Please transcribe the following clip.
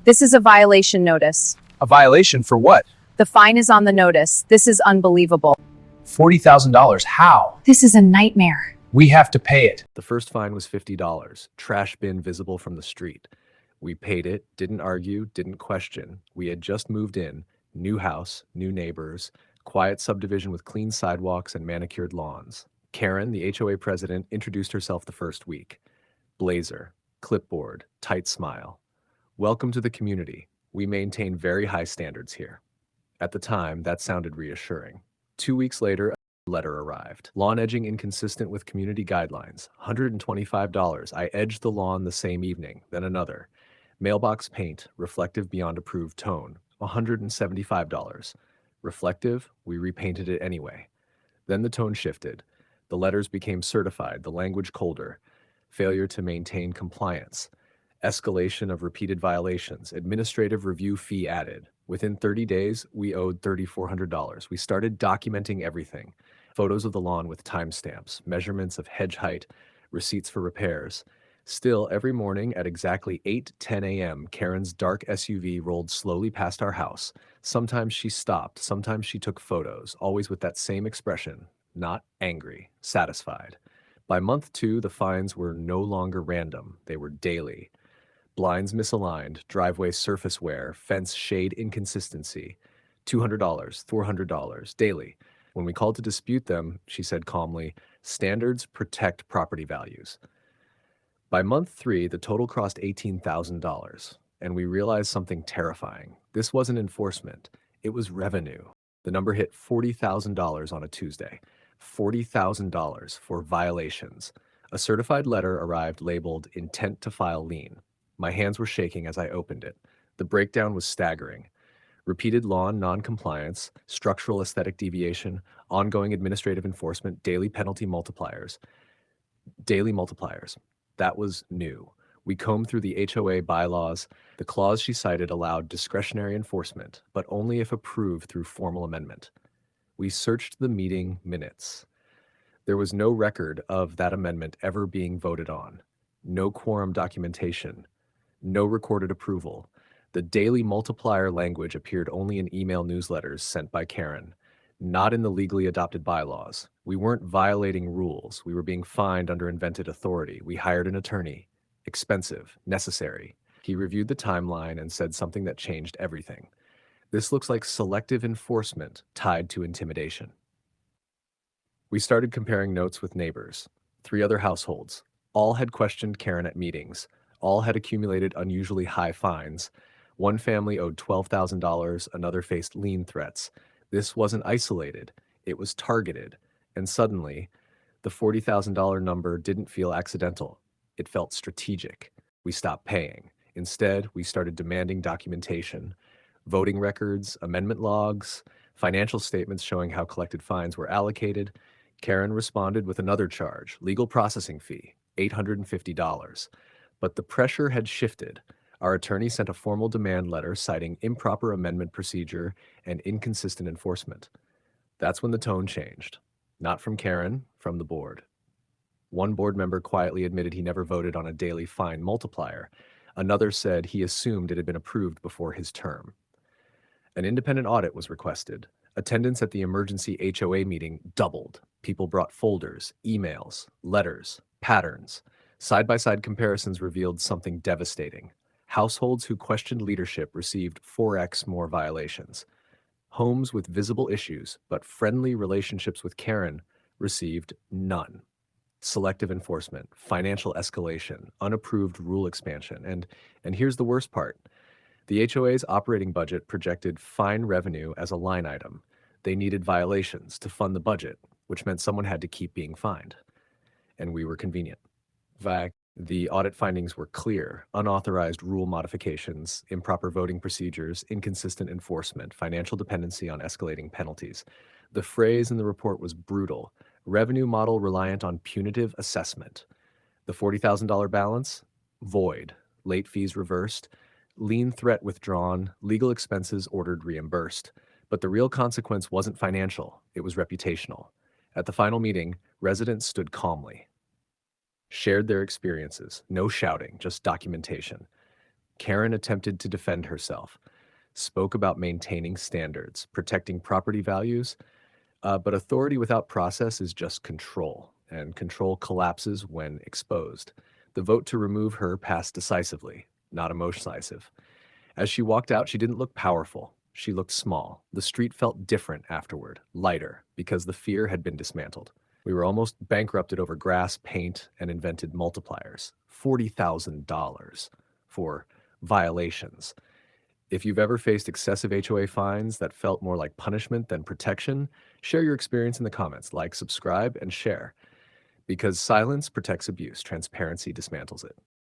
This is a violation notice. A violation for what? The fine is on the notice. This is unbelievable. $40,000. How? This is a nightmare. We have to pay it. The first fine was $50, trash bin visible from the street. We paid it, didn't argue, didn't question. We had just moved in, new house, new neighbors, quiet subdivision with clean sidewalks and manicured lawns. Karen, the HOA president, introduced herself the first week. Blazer, clipboard, tight smile. Welcome to the community. We maintain very high standards here. At the time, that sounded reassuring. 2 weeks later, a letter arrived. Lawn edging inconsistent with community guidelines. $125. I edged the lawn the same evening, then another. Mailbox paint, reflective beyond approved tone. $175. Reflective, we repainted it anyway. Then the tone shifted. The letters became certified, the language colder. Failure to maintain compliance. Escalation of repeated violations. Administrative review fee added. Within 30 days, we owed $3,400. We started documenting everything. Photos of the lawn with timestamps, measurements of hedge height, receipts for repairs. Still, every morning at exactly 8:10 a.m., Karen's dark SUV rolled slowly past our house. Sometimes she stopped, sometimes she took photos, always with that same expression, not angry, satisfied. By month 2, the fines were no longer random, they were daily. Blinds misaligned, driveway surface wear, fence shade inconsistency. $200, $400, daily. When we called to dispute them, she said calmly, standards protect property values. By month 3, the total crossed $18,000, and we realized something terrifying. This wasn't enforcement, it was revenue. The number hit $40,000 on a Tuesday. $40,000 for violations. A certified letter arrived labeled intent to file lien. My hands were shaking as I opened it. The breakdown was staggering. Repeated lawn non-compliance, structural aesthetic deviation, ongoing administrative enforcement, daily penalty multipliers. Daily multipliers. That was new. We combed through the HOA bylaws. The clause she cited allowed discretionary enforcement, but only if approved through formal amendment. We searched the meeting minutes. There was no record of that amendment ever being voted on. No quorum documentation. No recorded approval. The daily multiplier language appeared only in email newsletters sent by Karen, not in the legally adopted bylaws. We weren't violating rules. We were being fined under invented authority. We hired an attorney. Expensive, necessary. He reviewed the timeline and said something that changed everything. This looks like selective enforcement tied to intimidation. We started comparing notes with neighbors. 3 other households. All had questioned Karen at meetings. All had accumulated unusually high fines. One family owed $12,000, another faced lien threats. This wasn't isolated, it was targeted. And suddenly, the $40,000 number didn't feel accidental. It felt strategic. We stopped paying. Instead, we started demanding documentation, voting records, amendment logs, financial statements showing how collected fines were allocated. Karen responded with another charge, legal processing fee, $850. But the pressure had shifted. Our attorney sent a formal demand letter citing improper amendment procedure and inconsistent enforcement. That's when the tone changed. Not from Karen, from the board. One board member quietly admitted he never voted on a daily fine multiplier. Another said he assumed it had been approved before his term. An independent audit was requested. Attendance at the emergency HOA meeting doubled. People brought folders, emails, letters, patterns. Side-by-side comparisons revealed something devastating. Households who questioned leadership received 4x more violations. Homes with visible issues but friendly relationships with Karen received none. Selective enforcement, financial escalation, unapproved rule expansion, and here's the worst part. The HOA's operating budget projected fine revenue as a line item. They needed violations to fund the budget, which meant someone had to keep being fined. And we were convenient. In fact, the audit findings were clear: unauthorized rule modifications, improper voting procedures, inconsistent enforcement, financial dependency on escalating penalties. The phrase in the report was brutal: revenue model reliant on punitive assessment. The $40,000 balance? Void. Late fees reversed. Lien threat withdrawn. Legal expenses ordered reimbursed. But the real consequence wasn't financial, it was reputational. At the final meeting, residents stood calmly, shared their experiences, no shouting, just documentation. Karen attempted to defend herself, spoke about maintaining standards, protecting property values, but authority without process is just control, and control collapses when exposed. The vote to remove her passed decisively, not emotionized. As she walked out, she didn't look powerful. She looked small. The street felt different afterward, lighter, because the fear had been dismantled. We were almost bankrupted over grass, paint, and invented multipliers. $40,000 for violations. If you've ever faced excessive HOA fines that felt more like punishment than protection, share your experience in the comments. Like, subscribe, and share. Because silence protects abuse, transparency dismantles it.